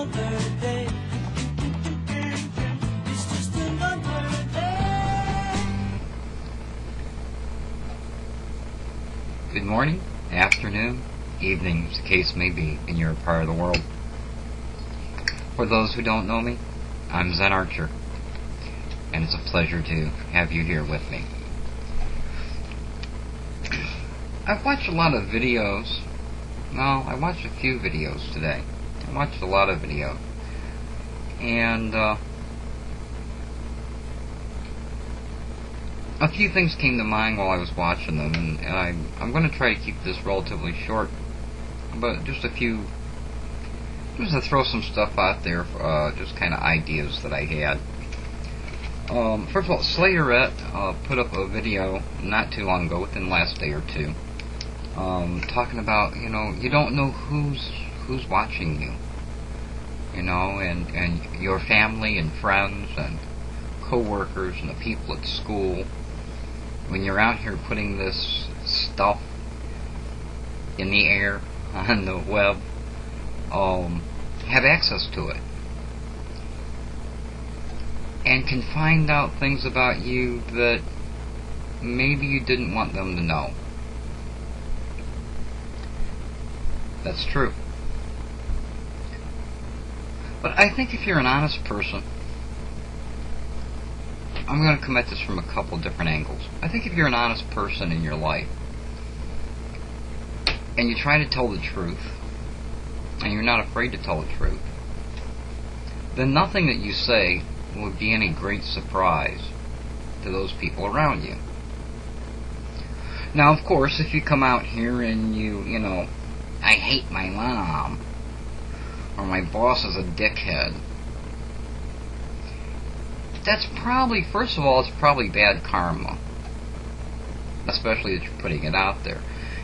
another day. It's just another day. Good morning, afternoon, evening, as the case may be, in your part of the world. For those who don't know me, I'm ZenArcher, and it's a pleasure to have you here with me. I've watched a lot of videos. Well, I watched a few videos today. I watched a lot of videos. And a few things came to mind while I was watching them, and I'm going to try to keep this relatively short. But just to throw some stuff out there, just kind of ideas that I had. First of all, Slayerette put up a video not too long ago, within the last day or two, talking about, you don't know who's watching you, and your family and friends and co-workers and the people at school, when you're out here putting this stuff in the air on the web, have access to it and can find out things about you that maybe you didn't want them to know. That's true. But I think if you're an honest person, I'm going to come at this from a couple different angles. I think if you're an honest person in your life, and you try to tell the truth, and you're not afraid to tell the truth, then nothing that you say would be any great surprise to those people around you. Now, of course, if you come out here and I hate my mom, or my boss is a dickhead, that's probably, first of all, it's probably bad karma, especially that you're putting it out there.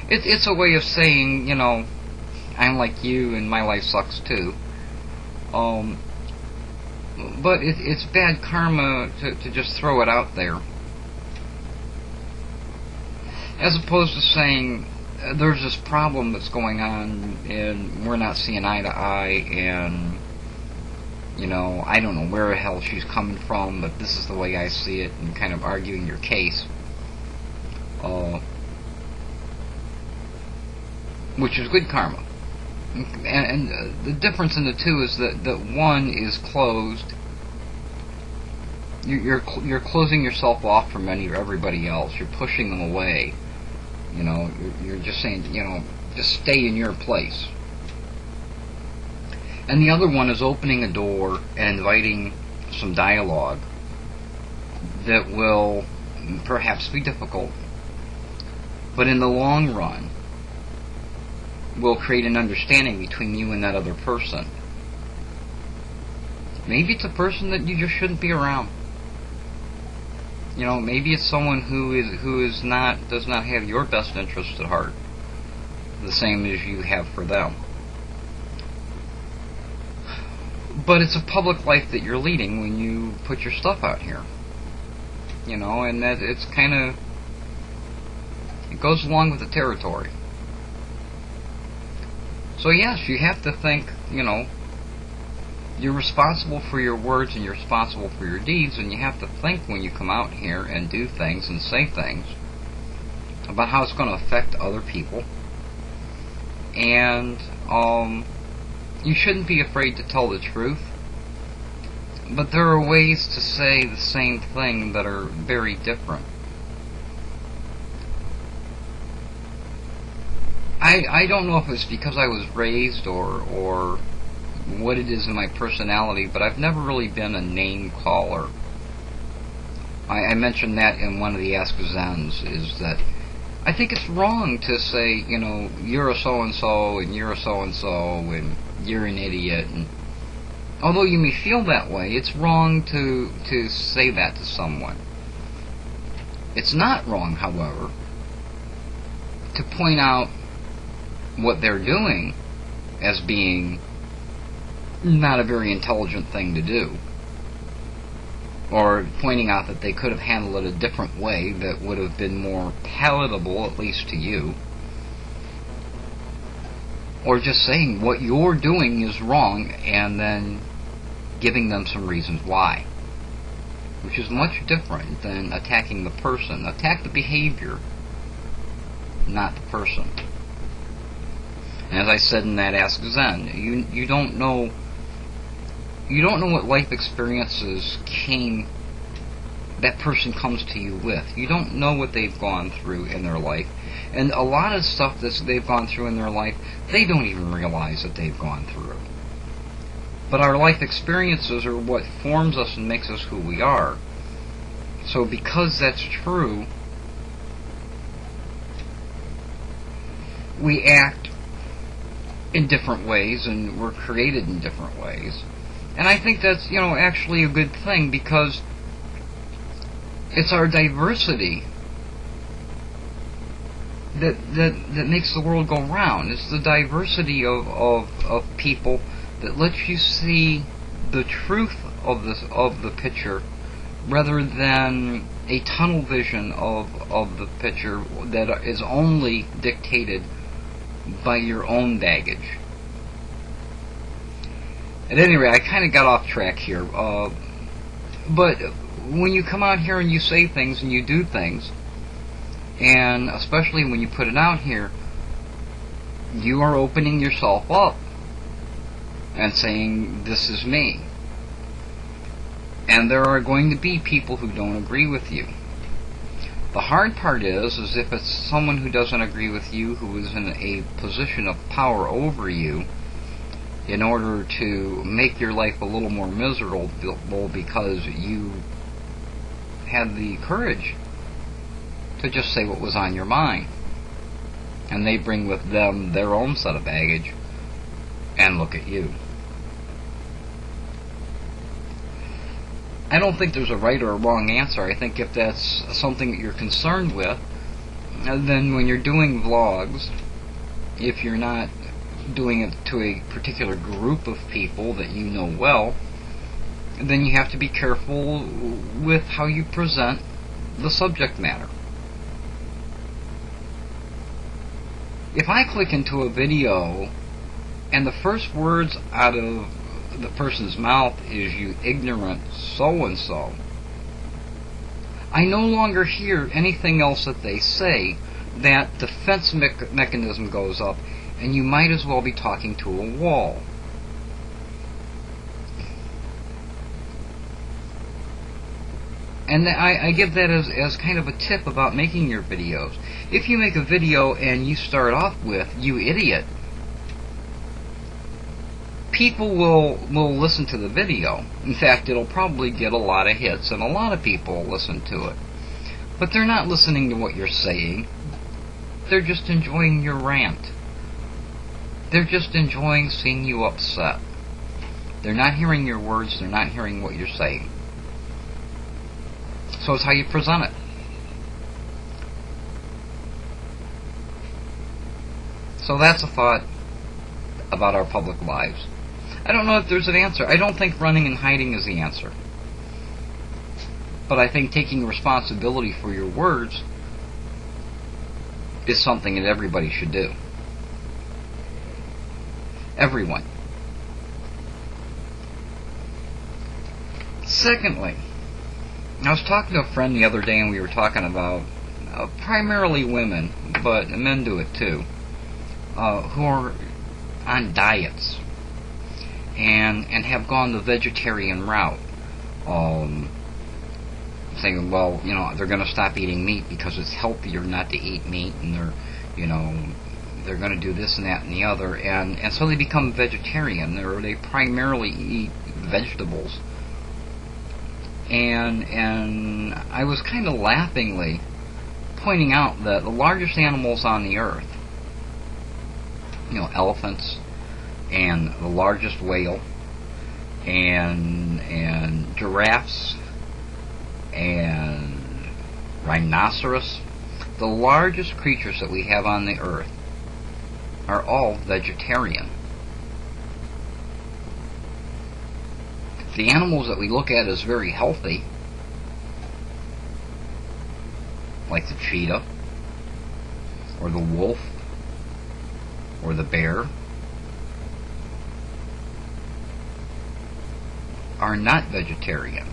It's a way of saying, I'm like you and my life sucks too. But it's bad karma to just throw it out there, as opposed to saying there's this problem that's going on and we're not seeing eye to eye, and I don't know where the hell she's coming from, but this is the way I see it, and kind of arguing your case, which is good karma. And the difference in the two is that one is closed. You're closing yourself off from everybody else. You're pushing them away. You're just saying, just stay in your place. And the other one is opening a door and inviting some dialogue that will perhaps be difficult, but in the long run will create an understanding between you and that other person. Maybe it's a person that you just shouldn't be around. Maybe it's someone who does not have your best interest at heart, the same as you have for them. But it's a public life that you're leading when you put your stuff out here. And that it's it goes along with the territory. So yes, you have to think, you're responsible for your words and you're responsible for your deeds, and you have to think when you come out here and do things and say things about how it's going to affect other people. And you shouldn't be afraid to tell the truth, but there are ways to say the same thing that are very different. I don't know if it's because I was raised or what it is in my personality, but I've never really been a name caller. I mentioned that in one of the Ask Zens, is that I think it's wrong to say, you're a so-and-so, and you're a so-and-so, and you're an idiot. And although you may feel that way, it's wrong to say that to someone. It's not wrong, however, to point out what they're doing as being not a very intelligent thing to do, or pointing out that they could have handled it a different way that would have been more palatable, at least to you. or just saying what you're doing is wrong and then giving them some reasons why, which is much different than attacking the person. Attack the behavior, not the person. And as I said in that Ask Zen, you don't know what life experiences that person comes to you with. You don't know what they've gone through in their life. And a lot of stuff that they've gone through in their life, they don't even realize that they've gone through. But our life experiences are what forms us and makes us who we are. So because that's true, we act in different ways, and we're created in different ways. And I think that's, actually a good thing, because it's our diversity that makes the world go round. It's the diversity of people that lets you see the truth of the picture, rather than a tunnel vision of the picture that is only dictated by your own baggage. At any rate, I kind of got off track here. But when you come out here and you say things and you do things, and especially when you put it out here, you are opening yourself up and saying, this is me. And there are going to be people who don't agree with you. The hard part is if it's someone who doesn't agree with you, who is in a position of power over you, in order to make your life a little more miserable because you had the courage to just say what was on your mind. And they bring with them their own set of baggage, and look at you. I don't think there's a right or a wrong answer. I think if that's something that you're concerned with, then when you're doing vlogs, if you're not doing it to a particular group of people that you know well, then you have to be careful with how you present the subject matter. If I click into a video and the first words out of the person's mouth is, "you ignorant so-and-so," I no longer hear anything else that they say. That defense mechanism goes up, and you might as well be talking to a wall. And I give that as kind of a tip about making your videos. If you make a video and you start off with, "you idiot," people will listen to the video. In fact, it'll probably get a lot of hits, and a lot of people will listen to it. But they're not listening to what you're saying. They're just enjoying your rant. They're just enjoying seeing you upset. They're not hearing your words. They're not hearing what you're saying. So it's how you present it. So that's a thought about our public lives. I don't know if there's an answer. I don't think running and hiding is the answer. But I think taking responsibility for your words is something that everybody should do. Everyone. Secondly, I was talking to a friend the other day, and we were talking about primarily women, but men do it too, who are on diets and have gone the vegetarian route, saying, well, they're going to stop eating meat because it's healthier not to eat meat, and they're going to do this and that and the other, and so they become vegetarian, or they primarily eat vegetables. And I was kind of laughingly pointing out that the largest animals on the earth, elephants, and the largest whale, and giraffes, and rhinoceros, the largest creatures that we have on the earth are all vegetarian. The animals that we look at as very healthy, like the cheetah, or the wolf, or the bear, are not vegetarian.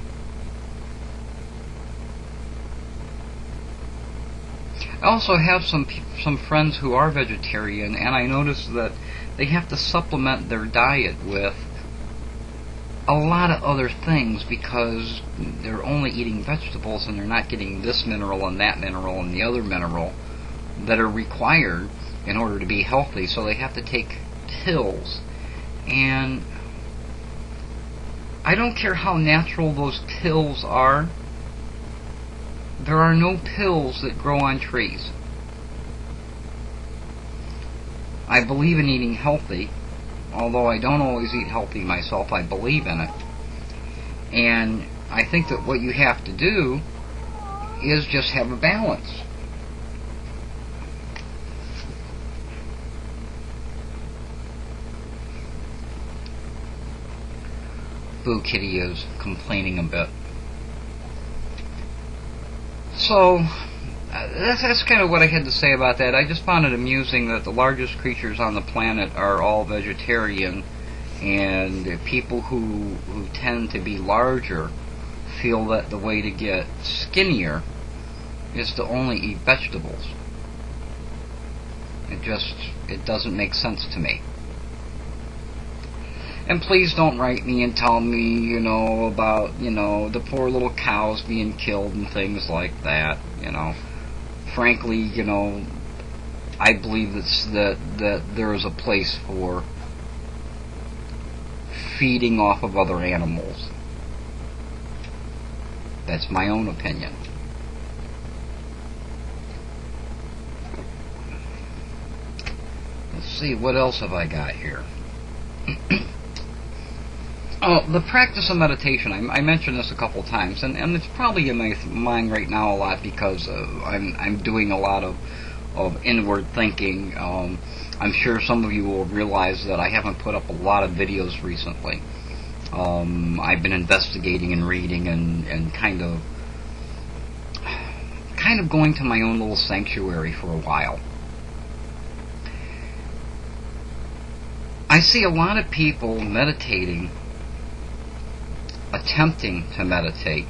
I also have some friends who are vegetarian, and I notice that they have to supplement their diet with a lot of other things because they're only eating vegetables and they're not getting this mineral and that mineral and the other mineral that are required in order to be healthy, so they have to take pills. And I don't care how natural those pills are, there are no pills that grow on trees. I believe in eating healthy, although I don't always eat healthy myself. I believe in it. And I think that what you have to do is just have a balance. Boo Kitty is complaining a bit. So, that's kind of what I had to say about that. I just found it amusing that the largest creatures on the planet are all vegetarian, and people who tend to be larger feel that the way to get skinnier is to only eat vegetables. It doesn't make sense to me. And please don't write me and tell me, about, the poor little cows being killed and things like that, Frankly, I believe that there is a place for feeding off of other animals. That's my own opinion. Let's see, what else have I got here? Oh, the practice of meditation. I mentioned this a couple times, and it's probably in my mind right now a lot because I'm doing a lot of inward thinking. I'm sure some of you will realize that I haven't put up a lot of videos recently. I've been investigating and reading and kind of going to my own little sanctuary for a while. I see a lot of people meditating, attempting to meditate,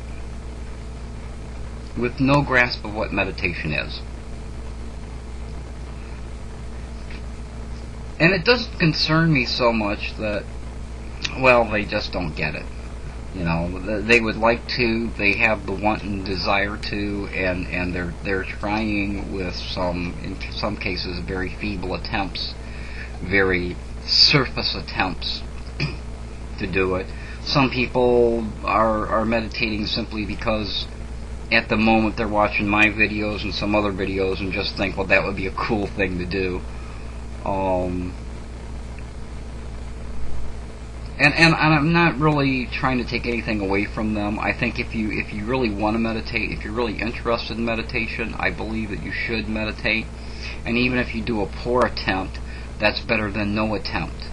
with no grasp of what meditation is. And it doesn't concern me so much that, well, they just don't get it. They would like to, they have the want and desire to, and they're trying with in some cases, very feeble attempts, very surface attempts to do it. Some people are meditating simply because at the moment they're watching my videos and some other videos and just think, well, that would be a cool thing to do. And I'm not really trying to take anything away from them. I think if you really want to meditate, if you're really interested in meditation, I believe that you should meditate. And even if you do a poor attempt, that's better than no attempt.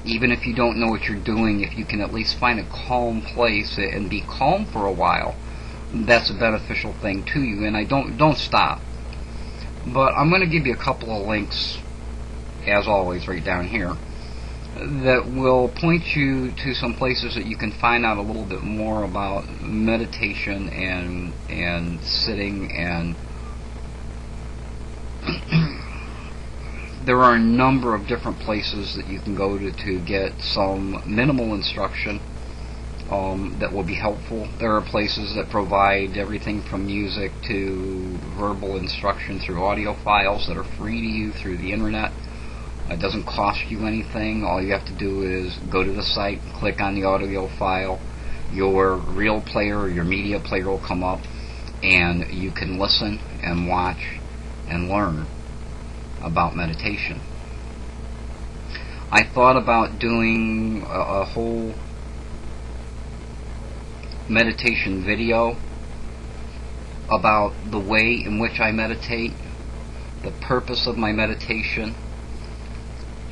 Even if you don't know what you're doing, if you can at least find a calm place and be calm for a while, that's a beneficial thing to you. And don't stop. But I'm going to give you a couple of links, as always, right down here, that will point you to some places that you can find out a little bit more about meditation and sitting and there are a number of different places that you can go to get some minimal instruction that will be helpful. There are places that provide everything from music to verbal instruction through audio files that are free to you through the internet. It doesn't cost you anything. All you have to do is go to the site, click on the audio file, your real player or your media player will come up, and you can listen and watch and learn about meditation. I thought about doing a whole meditation video about the way in which I meditate, the purpose of my meditation,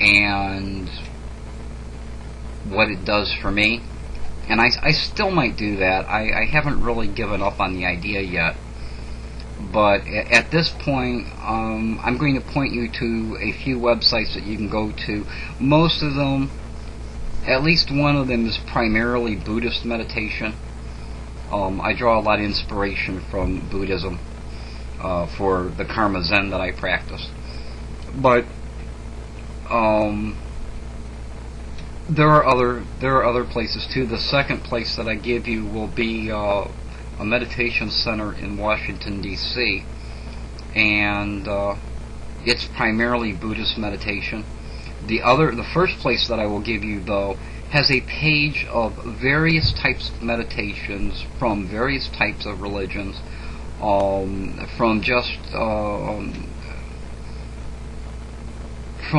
and what it does for me. And I still might do that. I haven't really given up on the idea yet. But at this point, I'm going to point you to a few websites that you can go to. Most of them At least one of them is primarily Buddhist meditation. I draw a lot of inspiration from Buddhism for the Karma Zen that I practice. But there are other places too. The second place that I give you will be a meditation center in Washington, D.C., and it's primarily Buddhist meditation. The first place that I will give you, though, has a page of various types of meditations from various types of religions, from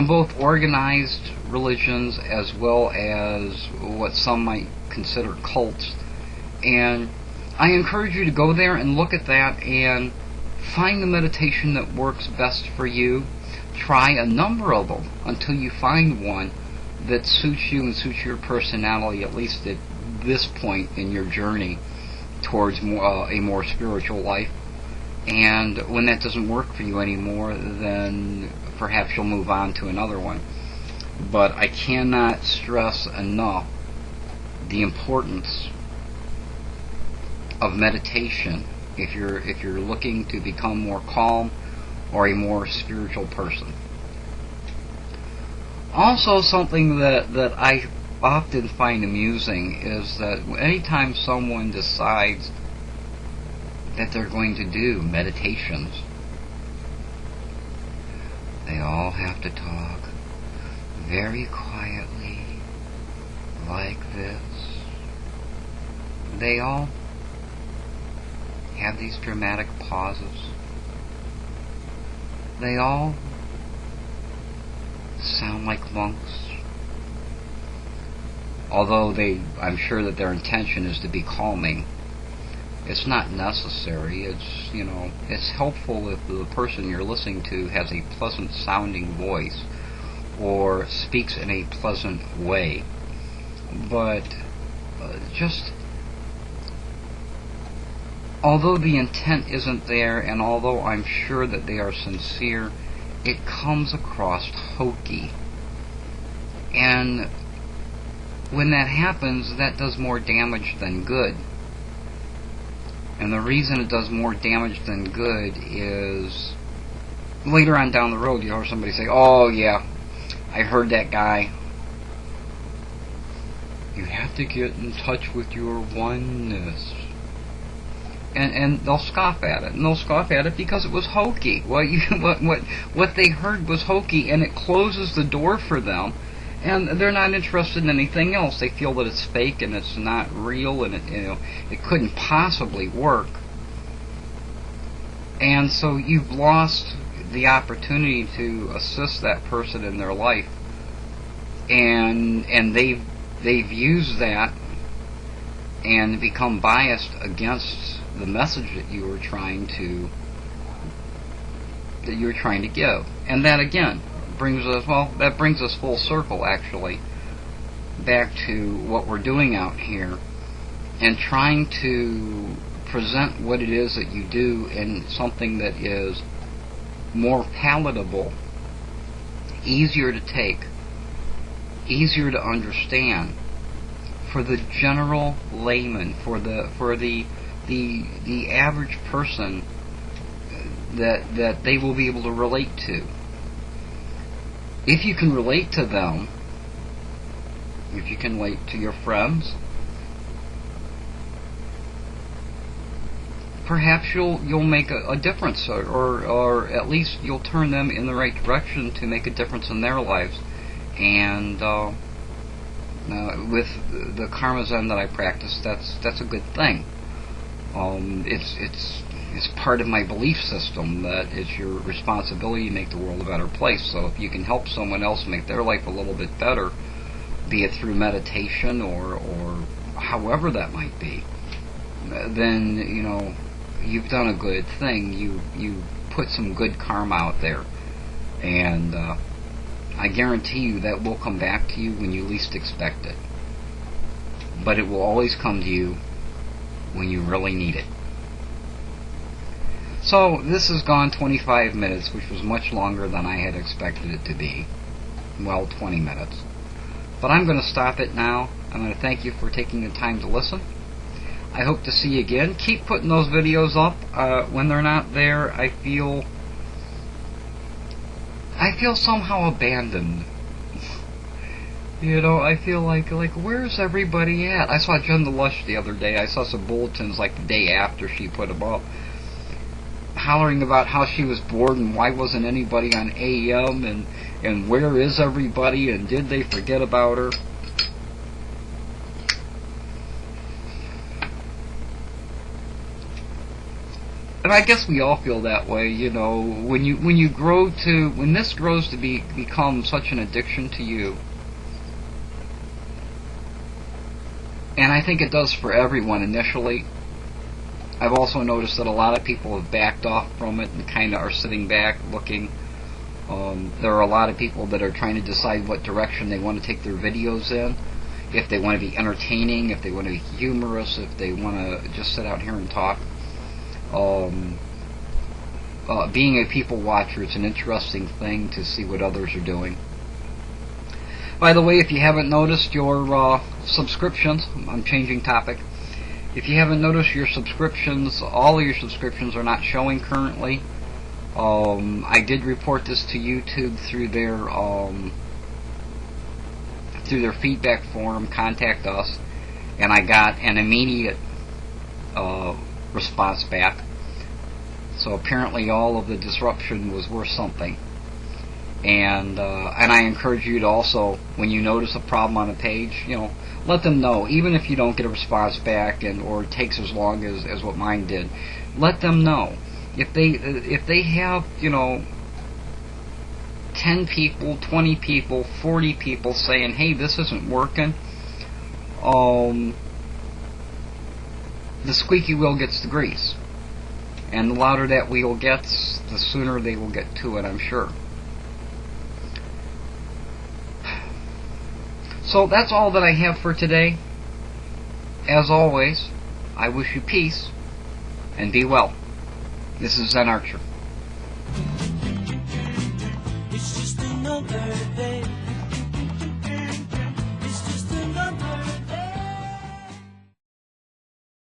both organized religions as well as what some might consider cults. And I encourage you to go there and look at that and find the meditation that works best for you. Try a number of them until you find one that suits you and suits your personality, at least at this point in your journey towards a more spiritual life. And when that doesn't work for you anymore, then perhaps you'll move on to another one. But I cannot stress enough the importance of meditation if you're looking to become more calm or a more spiritual person. Also, something that I often find amusing is that anytime someone decides that they're going to do meditations, they all have to talk very quietly, like this. They all have these dramatic pauses. They all sound like monks. Although I'm sure that their intention is to be calming. It's not necessary. It's helpful if the person you're listening to has a pleasant sounding voice or speaks in a pleasant way. But although the intent isn't there, and although I'm sure that they are sincere, it comes across hokey. And when that happens, that does more damage than good. And the reason it does more damage than good is later on down the road you'll hear somebody say, "Oh yeah, I heard that guy. You have to get in touch with your oneness." And they'll scoff at it, and they'll scoff at it because it was hokey. What they heard was hokey, and it closes the door for them, and they're not interested in anything else. They feel that it's fake and it's not real, and it couldn't possibly work. And so you've lost the opportunity to assist that person in their life, and they've used that and become biased against the message that you were trying to give. And that again brings us full circle, actually, back to what we're doing out here and trying to present what it is that you do in something that is more palatable, easier to take, easier to understand for the general layman, for the average person that they will be able to relate to. If you can relate to them, if you can relate to your friends, perhaps you'll make a difference, or at least you'll turn them in the right direction to make a difference in their lives. And with the Karma Zen that I practice, that's a good thing. It's part of my belief system that it's your responsibility to make the world a better place. So if you can help someone else make their life a little bit better, be it through meditation or however that might be, then you've done a good thing. You put some good karma out there, and I guarantee you that will come back to you when you least expect it. But it will always come to you when you really need it. So this has gone 25 minutes, which was much longer than I had expected it to be. Well, 20 minutes. But I'm going to stop it now. I'm going to thank you for taking the time to listen. I hope to see you again. Keep putting those videos up. When they're not there, I feel somehow abandoned. You know, I feel like where's everybody at? I saw Jen the Lush the other day. I saw some bulletins like the day after she put them up, hollering about how she was bored and why wasn't anybody on AM and where is everybody and did they forget about her? And I guess we all feel that way, you know, when this grows to become such an addiction to you. And I think it does for everyone initially. I've also noticed that a lot of people have backed off from it and kind of are sitting back looking. There are a lot of people that are trying to decide what direction they want to take their videos in. If they want to be entertaining, if they want to be humorous, if they want to just sit out here and talk. Being a people watcher, it's an interesting thing to see what others are doing. By the way, if you haven't noticed your subscriptions, I'm changing topic. If you haven't noticed your subscriptions, all of your subscriptions are not showing currently. I did report this to YouTube through their feedback forum, Contact Us, and I got an immediate response back. So apparently all of the disruption was worth something. And I encourage you to also, when you notice a problem on a page, you know, let them know. Even if you don't get a response back, or it takes as long as what mine did, let them know. If they have, you know, 10 people, 20 people, 40 people saying, "Hey, this isn't working," the squeaky wheel gets the grease, and the louder that wheel gets, the sooner they will get to it, I'm sure. So that's all that I have for today. As always, I wish you peace and be well. This is ZenArcher. It's just another day.